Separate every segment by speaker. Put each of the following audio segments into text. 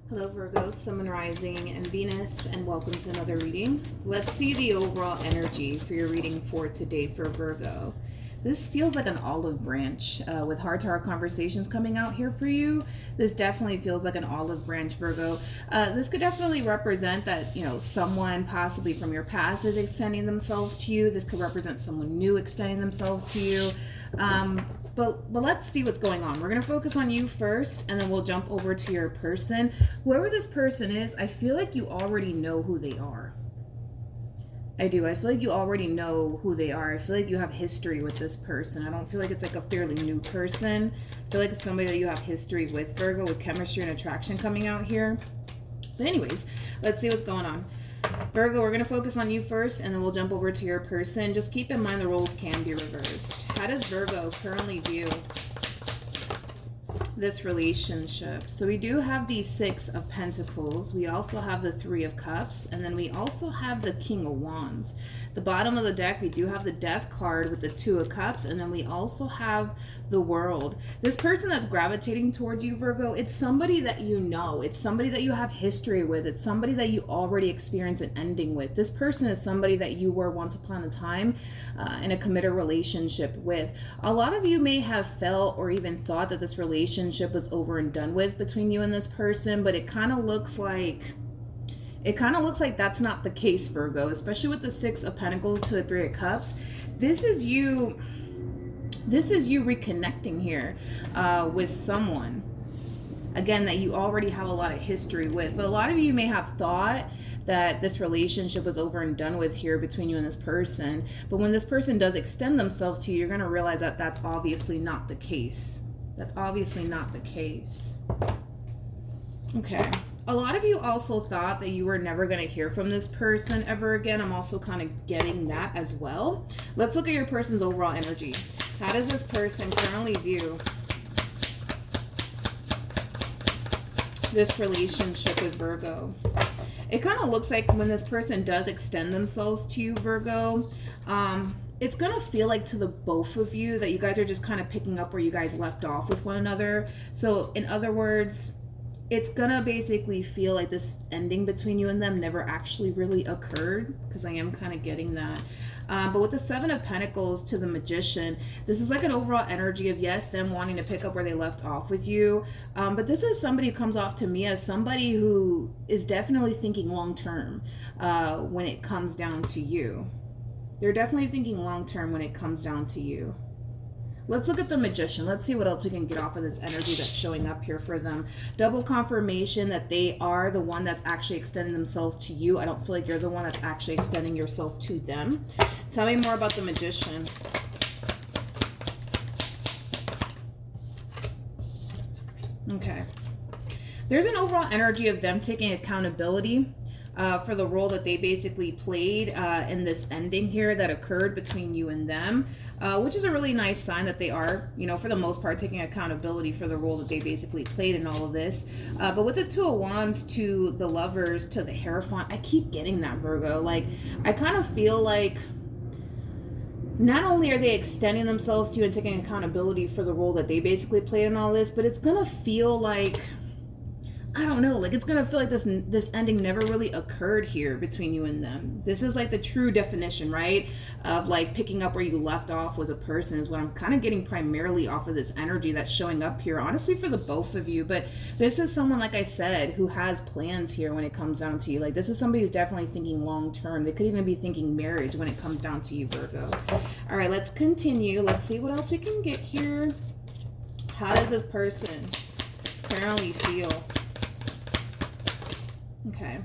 Speaker 1: Hello Virgo, Sun, Moon, Rising, and Venus, and welcome to another reading. Let's see the overall energy for your reading for today for Virgo. This feels like an olive branch with heart-to-heart conversations coming out here for you. This definitely feels like an olive branch, Virgo. This could definitely represent that, someone possibly from your past is extending themselves to you. This could represent someone new extending themselves to you. But let's see what's going on. We're going to focus on you first, and then we'll jump over to your person. Whoever this person is, I feel like you already know who they are. I do. I feel like you already know who they are. I feel like you have history with this person. I don't feel like it's like a fairly new person. I feel like it's somebody that you have history with, Virgo, with chemistry and attraction coming out here. But anyways, let's see what's going on. Virgo, we're going to focus on you first, and then we'll jump over to your person. Just keep in mind the roles can be reversed. How does Virgo currently view this relationship? So we do have the Six of Pentacles. We also have the Three of Cups, and then we also have the King of Wands. The bottom of the deck, we do have the Death card with the Two of Cups, and then we also have the World. This person that's gravitating towards you, Virgo, it's somebody that you know. It's somebody that you have history with. It's somebody that you already experienced an ending with. This person is somebody that you were once upon a time in a committed relationship with. A lot of you may have felt or even thought that this relationship was over and done with between you and this person, but it kind of looks like that's not the case, Virgo, especially with the Six of Pentacles to the Three of Cups. This is you reconnecting here with someone, again, that you already have a lot of history with. But a lot of you may have thought that this relationship was over and done with here between you and this person. But when this person does extend themselves to you, you're going to realize that that's obviously not the case. That's obviously not the case. Okay. A lot of you also thought that you were never going to hear from this person ever again. I'm also kind of getting that as well. Let's look at your person's overall energy. How does this person currently view this relationship with Virgo? It kind of looks like when this person does extend themselves to you, Virgo, it's going to feel like to the both of you that you guys are just kind of picking up where you guys left off with one another. So in other words, it's going to basically feel like this ending between you and them never actually really occurred, because I am kind of getting that. But with the Seven of Pentacles to the Magician, this is like an overall energy of, yes, them wanting to pick up where they left off with you. But this is somebody who comes off to me as somebody who is definitely thinking long term when it comes down to you. They're definitely thinking long term when it comes down to you. Let's look at the Magician. Let's see what else we can get off of this energy that's showing up here for them. Double confirmation that they are the one that's actually extending themselves to you. I don't feel like you're the one that's actually extending yourself to them. Tell me more about the Magician. Okay. There's an overall energy of them taking accountability for the role that they basically played in this ending here that occurred between you and them, which is a really nice sign that they are, for the most part, taking accountability for the role that they basically played in all of this. But with the Two of Wands to the Lovers to the Hierophant, I keep getting that, Virgo. Like, I kind of feel like not only are they extending themselves to you and taking accountability for the role that they basically played in all this, but it's going to feel like, I don't know, like it's going to feel like this ending never really occurred here between you and them. This is like the true definition, right, of like picking up where you left off with a person is what I'm kind of getting primarily off of this energy that's showing up here, honestly, for the both of you. But this is someone, like I said, who has plans here when it comes down to you. Like, this is somebody who's definitely thinking long term. They could even be thinking marriage when it comes down to you, Virgo. All right, let's continue. Let's see what else we can get here. How does this person currently feel? Okay,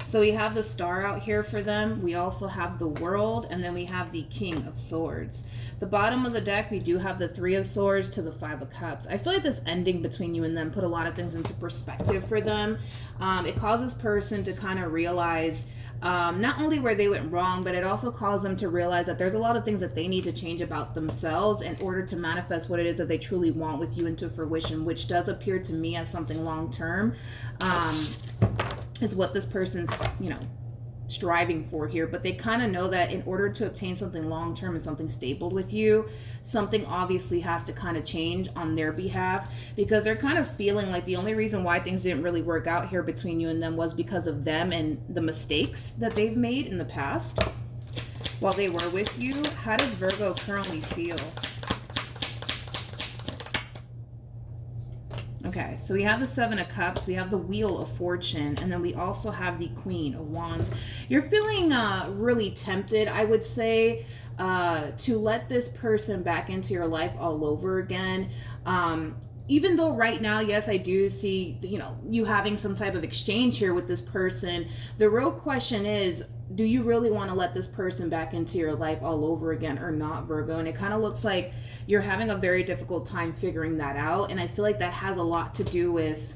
Speaker 1: so we have the Star out here for them. We also have the World, and then we have the King of Swords. The bottom of the deck, we do have the Three of Swords to the Five of Cups. I feel like this ending between you and them put a lot of things into perspective for them. It caused this person to kind of realize not only where they went wrong, but it also caused them to realize that there's a lot of things that they need to change about themselves in order to manifest what it is that they truly want with you into fruition, which does appear to me as something long term. Is what this person's, striving for here, but they kind of know that in order to obtain something long-term and something stable with you, something obviously has to kind of change on their behalf, because they're kind of feeling like the only reason why things didn't really work out here between you and them was because of them and the mistakes that they've made in the past while they were with you. How does Virgo currently feel? Okay, so we have the Seven of Cups, we have the Wheel of Fortune, and then we also have the Queen of Wands. You're feeling really tempted, I would say, to let this person back into your life all over again. Even though right now, yes, I do see, you know, you having some type of exchange here with this person, the real question is, do you really want to let this person back into your life all over again or not, Virgo? And it kind of looks like you're having a very difficult time figuring that out. And I feel like that has a lot to do with,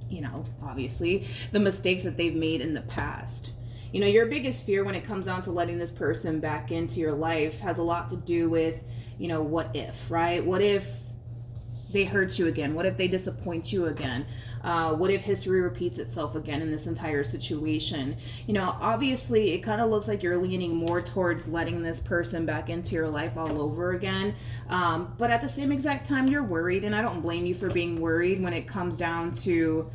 Speaker 1: you know, obviously the mistakes that they've made in the past. You know, your biggest fear when it comes down to letting this person back into your life has a lot to do with, you know, what if, right? What if they hurt you again? What if they disappoint you again? What if history repeats itself again in this entire situation? You know, obviously it kind of looks like you're leaning more towards letting this person back into your life all over again. But at the same exact time, you're worried, and I don't blame you for being worried when it comes down to,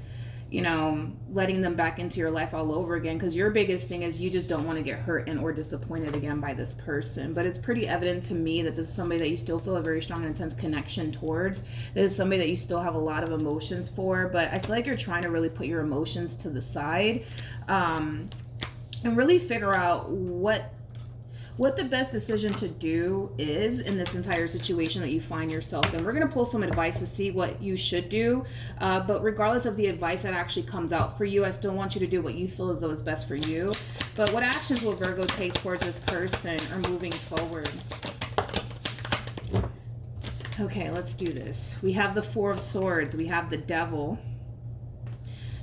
Speaker 1: you know, letting them back into your life all over again, because your biggest thing is you just don't want to get hurt and or disappointed again by this person. But it's pretty evident to me that this is somebody that you still feel a very strong and intense connection towards. This is somebody that you still have a lot of emotions for, but I feel like you're trying to really put your emotions to the side, and really figure out what the best decision to do is in this entire situation that you find yourself in. We're going to pull some advice to see what you should do, but regardless of the advice that actually comes out for you, I still want you to do what you feel as though is best for you. But what actions will Virgo take towards this person or moving forward? Okay, let's do this. We have the Four of Swords, we have the Devil,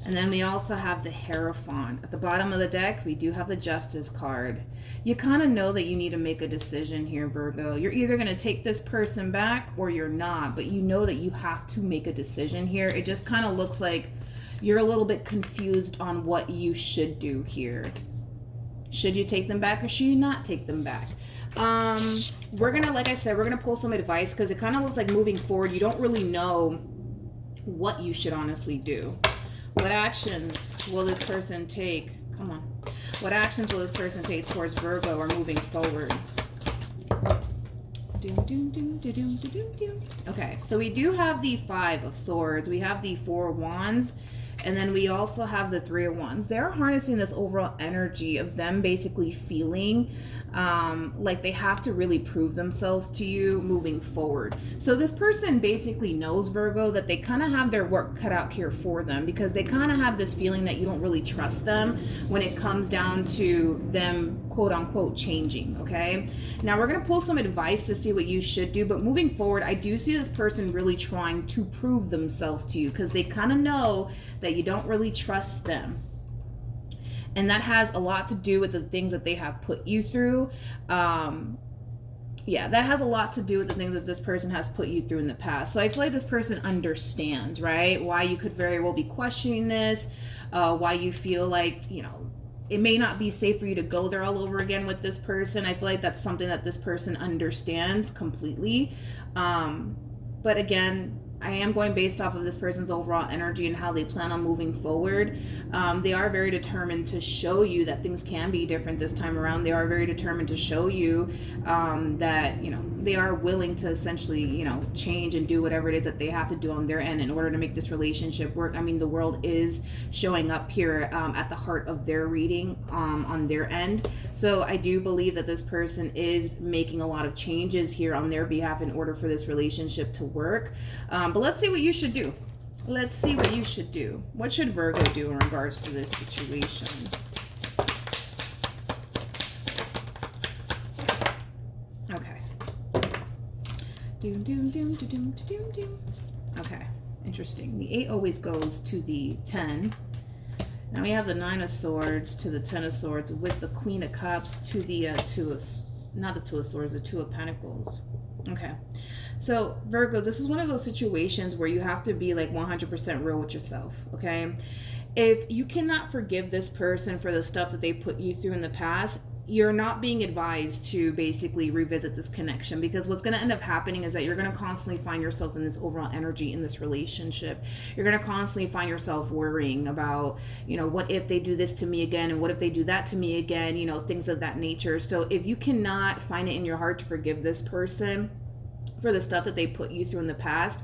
Speaker 1: and then we also have the Hierophant. At the bottom of the deck, we do have the Justice card. You kind of know that you need to make a decision here, Virgo. You're either going to take this person back or you're not, but you know that you have to make a decision here. It just kind of looks like you're a little bit confused on what you should do here. Should you take them back or should you not take them back? We're going to, like I said, we're going to pull some advice because it kind of looks like moving forward, you don't really know what you should honestly do. What actions will this person take? Come on. What actions will this person take towards Virgo or moving forward? Okay, so we do have the Five of Swords. We have the Four of Wands. And then we also have the Three of Wands. They're harnessing this overall energy of them basically feeling like they have to really prove themselves to you moving forward. So this person basically knows, Virgo, that they kind of have their work cut out here for them, because they kind of have this feeling that you don't really trust them when it comes down to them, quote unquote, changing. Okay, now we're going to pull some advice to see what you should do, but moving forward, I do see this person really trying to prove themselves to you, because they kind of know that you don't really trust them. And that has a lot to do with the things that they have put you through. Yeah, that has a lot to do with the things that this person has put you through in the past. So I feel like this person understands, right? Why you could very well be questioning this, why you feel like, you know, it may not be safe for you to go there all over again with this person. I feel like that's something that this person understands completely. But again, I am going based off of this person's overall energy and how they plan on moving forward. They are very determined to show you that things can be different this time around. They are very determined to show you that, you know, they are willing to essentially, you know, change and do whatever it is that they have to do on their end in order to make this relationship work. I mean, the world is showing up here at the heart of their reading on their end. So I do believe that this person is making a lot of changes here on their behalf in order for this relationship to work. But let's see what you should do. Let's see what you should do. What should Virgo do in regards to this situation? Okay. Okay, interesting. The 8 always goes to the 10. Now we have the 9 of Swords to the 10 of Swords with the Queen of Cups to the Two of, not the Two of Swords, the Two of Pentacles. Okay. So Virgo, this is one of those situations where you have to be like 100% real with yourself, okay? If you cannot forgive this person for the stuff that they put you through in the past, you're not being advised to basically revisit this connection, because what's going to end up happening is that you're going to constantly find yourself in this overall energy in this relationship. You're going to constantly find yourself worrying about, what if they do this to me again, and what if they do that to me again, things of that nature. So if you cannot find it in your heart to forgive this person for the stuff that they put you through in the past,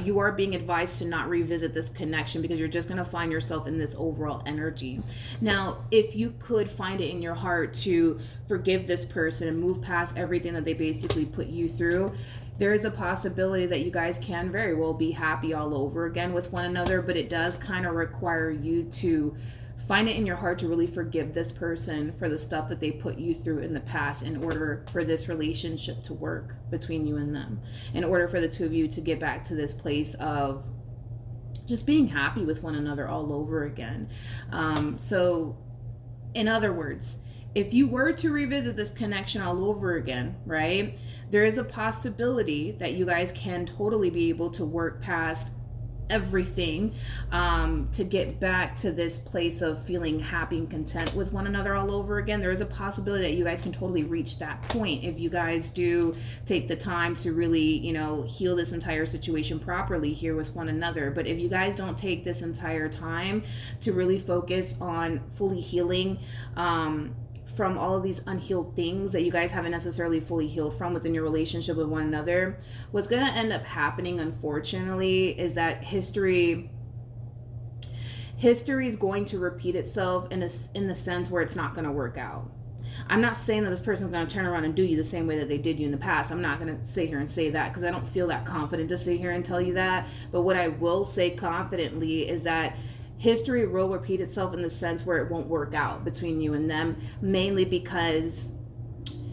Speaker 1: you are being advised to not revisit this connection, because you're just going to find yourself in this overall energy. Now, if you could find it in your heart to forgive this person and move past everything that they basically put you through, there is a possibility that you guys can very well be happy all over again with one another, but it does kind of require you to find it in your heart to really forgive this person for the stuff that they put you through in the past, in order for this relationship to work between you and them, in order for the two of you to get back to this place of just being happy with one another all over again. So in other words, if you were to revisit this connection all over again, right, there is a possibility that you guys can totally be able to work past everything, to get back to this place of feeling happy and content with one another all over again. There is a possibility that you guys can totally reach that point if you guys do take the time to really, heal this entire situation properly here with one another. But if you guys don't take this entire time to really focus on fully healing, from all of these unhealed things that you guys haven't necessarily fully healed from within your relationship with one another, what's going to end up happening, unfortunately, is that history is going to repeat itself in the sense where it's not going to work out. I'm not saying that this person's going to turn around and do you the same way that they did you in the past. I'm not going to sit here and say that, because I don't feel that confident to sit here and tell you that. But what I will say confidently is that history will repeat itself in the sense where it won't work out between you and them, mainly because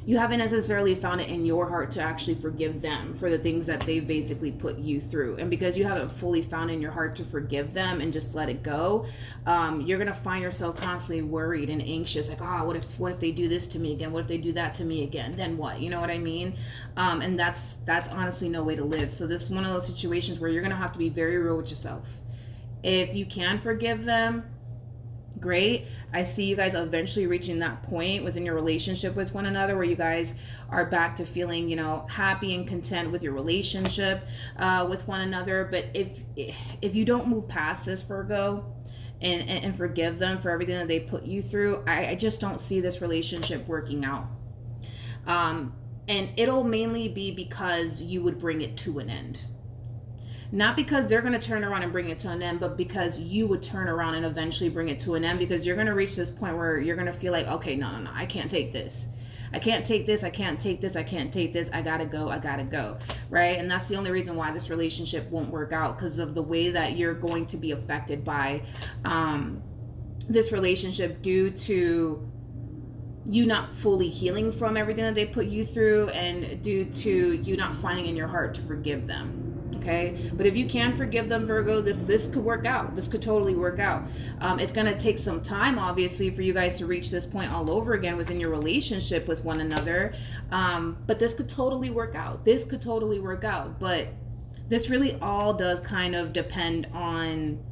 Speaker 1: you haven't necessarily found it in your heart to actually forgive them for the things that they've basically put you through. And because you haven't fully found in your heart to forgive them and just let it go, you're going to find yourself constantly worried and anxious, like, what if they do this to me again? What if they do that to me again? Then what? You know what I mean? And that's honestly no way to live. So this is one of those situations where you're going to have to be very real with yourself. If you can forgive them, great. I see you guys eventually reaching that point within your relationship with one another where you guys are back to feeling, happy and content with your relationship with one another. But if you don't move past this, Virgo, and forgive them for everything that they put you through, I just don't see this relationship working out. And it'll mainly be because you would bring it to an end. Not because they're going to turn around and bring it to an end, but because you would turn around and eventually bring it to an end, because you're going to reach this point where you're going to feel like, okay, no, I can't take this. I can't take this. I can't take this. I can't take this. I gotta go. Right? And that's the only reason why this relationship won't work out, because of the way that you're going to be affected by this relationship due to you not fully healing from everything that they put you through, and due to you not finding in your heart to forgive them. Okay, but if you can forgive them, Virgo, this could work out. This could totally work out. It's going to take some time, obviously, for you guys to reach this point all over again within your relationship with one another. But this could totally work out. But this really all does kind of depend on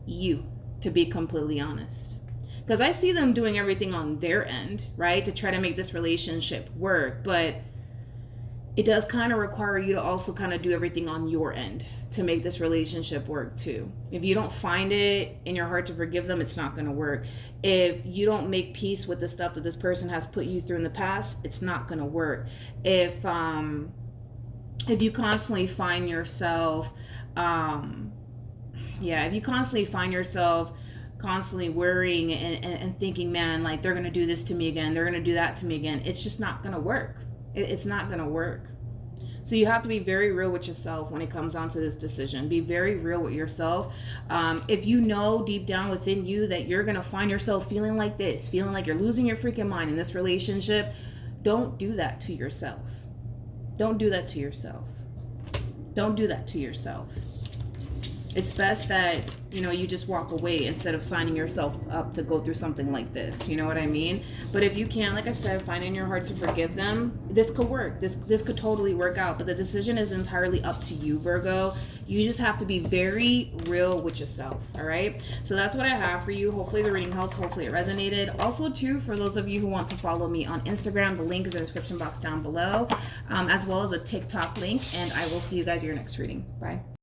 Speaker 1: you, to be completely honest. Because I see them doing everything on their end, right, to try to make this relationship work. But it does kind of require you to also kind of do everything on your end to make this relationship work too. If you don't find it in your heart to forgive them, it's not going to work. If you don't make peace with the stuff that this person has put you through in the past, it's not going to work. If you constantly find yourself, constantly worrying and thinking, man, like they're going to do this to me again, they're going to do that to me again, it's just not going to work. It's not going to work. So you have to be very real with yourself when it comes down to this decision. Be very real with yourself. If you know deep down within you that you're going to find yourself feeling like this, feeling like you're losing your freaking mind in this relationship, don't do that to yourself. Don't do that to yourself. Don't do that to yourself. It's best that, you just walk away instead of signing yourself up to go through something like this. You know what I mean? But if you can, like I said, find in your heart to forgive them, this could work. This could totally work out. But the decision is entirely up to you, Virgo. You just have to be very real with yourself, all right? So that's what I have for you. Hopefully the reading helped. Hopefully it resonated. Also, too, for those of you who want to follow me on Instagram, the link is in the description box down below, as well as a TikTok link. And I will see you guys in your next reading. Bye.